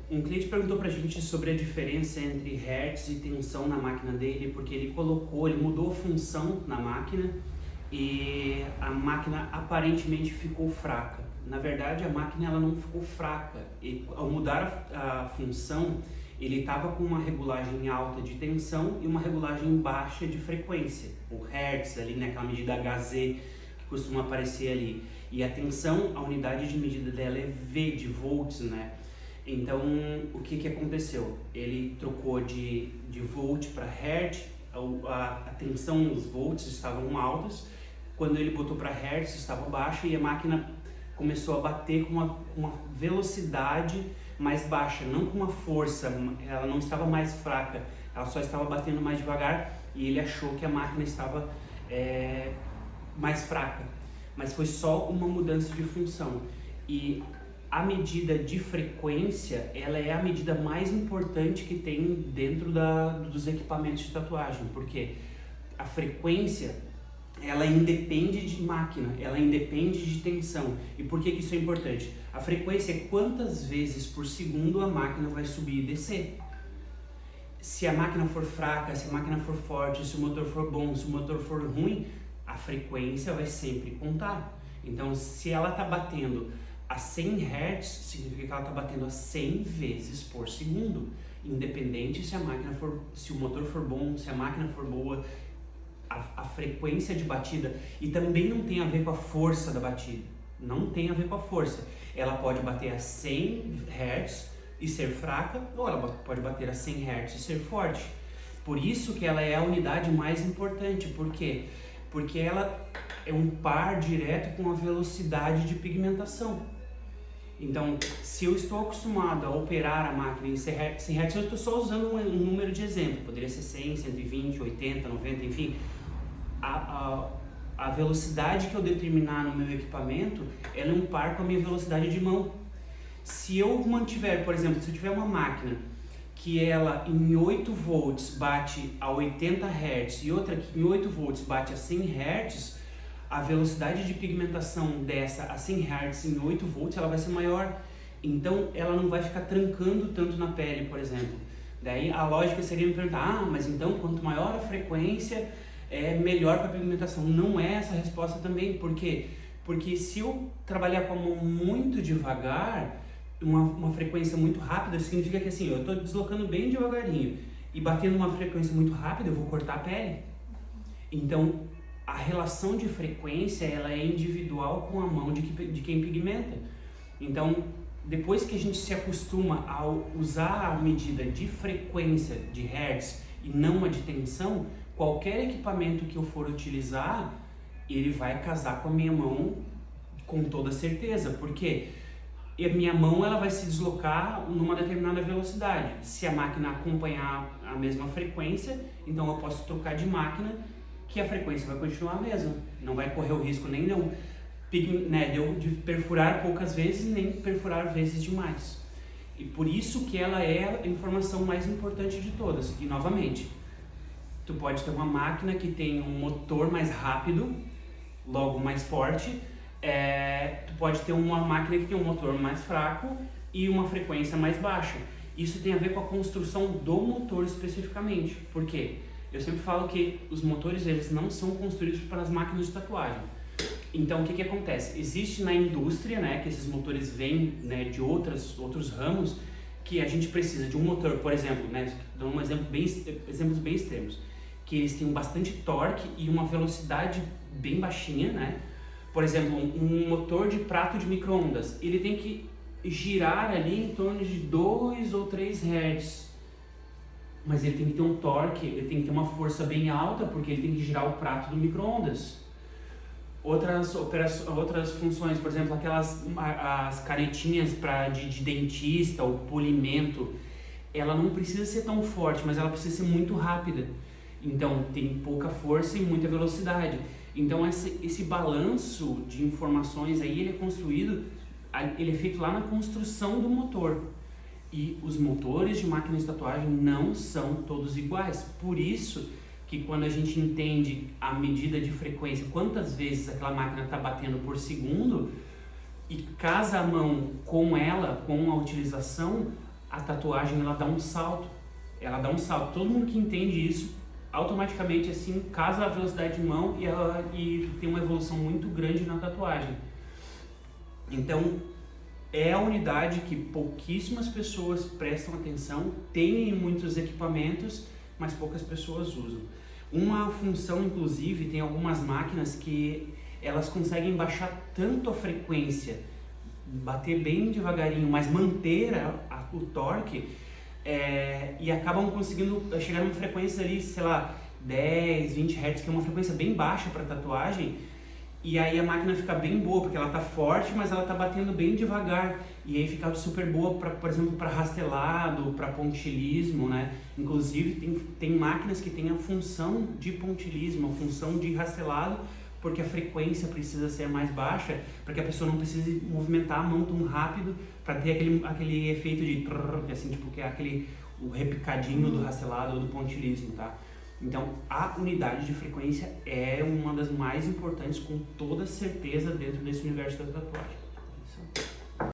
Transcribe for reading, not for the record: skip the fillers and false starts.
Um cliente perguntou pra gente sobre a diferença entre hertz e tensão na máquina dele, porque ele mudou a função na máquina e a máquina aparentemente ficou fraca. Na verdade, a máquina ela não ficou fraca. E, ao mudar a função, ele estava com uma regulagem alta de tensão e uma regulagem baixa de frequência. O hertz ali, né, aquela medida Hz que costuma aparecer ali. E a tensão, a unidade de medida dela é V de volts, né? Então, o que aconteceu? Ele trocou de volt para hertz, a tensão, os volts estavam altos, quando ele botou para hertz estava baixa e a máquina começou a bater com uma velocidade mais baixa, não com uma força, ela não estava mais fraca, ela só estava batendo mais devagar e ele achou que a máquina estava mais fraca, mas foi só uma mudança de função. E a medida de frequência, ela é a medida mais importante que tem dentro dos equipamentos de tatuagem, porque a frequência, ela independe de máquina, ela independe de tensão. E por que isso é importante? A frequência é quantas vezes por segundo a máquina vai subir e descer. Se a máquina for fraca, se a máquina for forte, se o motor for bom, se o motor for ruim, a frequência vai sempre contar. Então, se ela está batendo a 100 Hz, significa que ela está batendo a 100 vezes por segundo, independente se se o motor for bom, se a máquina for boa, a frequência de batida. E também não tem a ver com a força da batida, não tem a ver com a força. Ela pode bater a 100 Hz e ser fraca, ou ela pode bater a 100 Hz e ser forte. Por isso que ela é a unidade mais importante. Por quê? Porque ela é um par direto com a velocidade de pigmentação. Então, se eu estou acostumado a operar a máquina em 100 Hz, eu estou só usando um número de exemplo, poderia ser 100, 120, 80, 90, enfim. A velocidade que eu determinar no meu equipamento, ela é um par com a minha velocidade de mão. Se eu mantiver, por exemplo, se eu tiver uma máquina que ela em 8 volts bate a 80 Hz e outra que em 8 volts bate a 100 Hz, a velocidade de pigmentação dessa a 100 Hz em 8 volts ela vai ser maior, então ela não vai ficar trancando tanto na pele, por exemplo. Daí a lógica seria me perguntar, mas então quanto maior a frequência é melhor para a pigmentação. Não é essa a resposta também, por quê? Porque se eu trabalhar com a mão muito devagar, uma frequência muito rápida, significa que assim, eu estou deslocando bem devagarinho e batendo uma frequência muito rápida, eu vou cortar a pele. Então, a relação de frequência, ela é individual com a mão de quem pigmenta. Então, depois que a gente se acostuma a usar a medida de frequência de hertz e não a de tensão, qualquer equipamento que eu for utilizar, ele vai casar com a minha mão com toda certeza. Por quê? E a minha mão ela vai se deslocar numa determinada velocidade. Se a máquina acompanhar a mesma frequência, então eu posso trocar de máquina que a frequência vai continuar a mesma. Não vai correr o risco nem de perfurar poucas vezes, nem perfurar vezes demais. E por isso que ela é a informação mais importante de todas. E novamente, tu pode ter uma máquina que tem um motor mais rápido, logo mais forte. Tu pode ter uma máquina que tem um motor mais fraco e uma frequência mais baixa. Isso tem a ver com a construção do motor especificamente. Por quê? Eu sempre falo que os motores eles não são construídos para as máquinas de tatuagem. Então o que acontece? Existe na indústria, né, que esses motores vêm, né, de outros ramos, que a gente precisa de um motor, por exemplo, né, dando exemplos bem extremos, que eles têm bastante torque e uma velocidade bem baixinha, né? Por exemplo, um motor de prato de micro-ondas, ele tem que girar ali em torno de 2 ou 3 Hz. Mas ele tem que ter um torque, ele tem que ter uma força bem alta, porque ele tem que girar o prato do micro-ondas. Outras funções, por exemplo, as canetinhas de dentista, o polimento, ela não precisa ser tão forte, mas ela precisa ser muito rápida. Então, tem pouca força e muita velocidade. Então, esse balanço de informações aí, ele é construído, ele é feito lá na construção do motor. E os motores de máquinas de tatuagem não são todos iguais. Por isso que quando a gente entende a medida de frequência, quantas vezes aquela máquina está batendo por segundo, e casa a mão com ela, com a utilização, a tatuagem ela dá um salto. Ela dá um salto. Todo mundo que entende isso, automaticamente assim, casa a velocidade de mão e tem uma evolução muito grande na tatuagem. Então, é a unidade que pouquíssimas pessoas prestam atenção, tem em muitos equipamentos, mas poucas pessoas usam. Uma função, inclusive, tem algumas máquinas que elas conseguem baixar tanto a frequência, bater bem devagarinho, mas manter o torque, e acabam conseguindo chegar numa frequência ali, sei lá, 10, 20 Hz, que é uma frequência bem baixa para tatuagem, e aí a máquina fica bem boa, porque ela tá forte, mas ela tá batendo bem devagar, e aí fica super boa, por exemplo, para rastelado, para pontilismo, né? Inclusive tem máquinas que têm a função de pontilismo, a função de rastelado, porque a frequência precisa ser mais baixa, para que a pessoa não precise movimentar a mão tão rápido, para ter aquele efeito de assim, tipo, que é o repicadinho do rastelado ou do pontilismo, tá? Então, a unidade de frequência é uma das mais importantes, com toda certeza, dentro desse universo da tatuagem.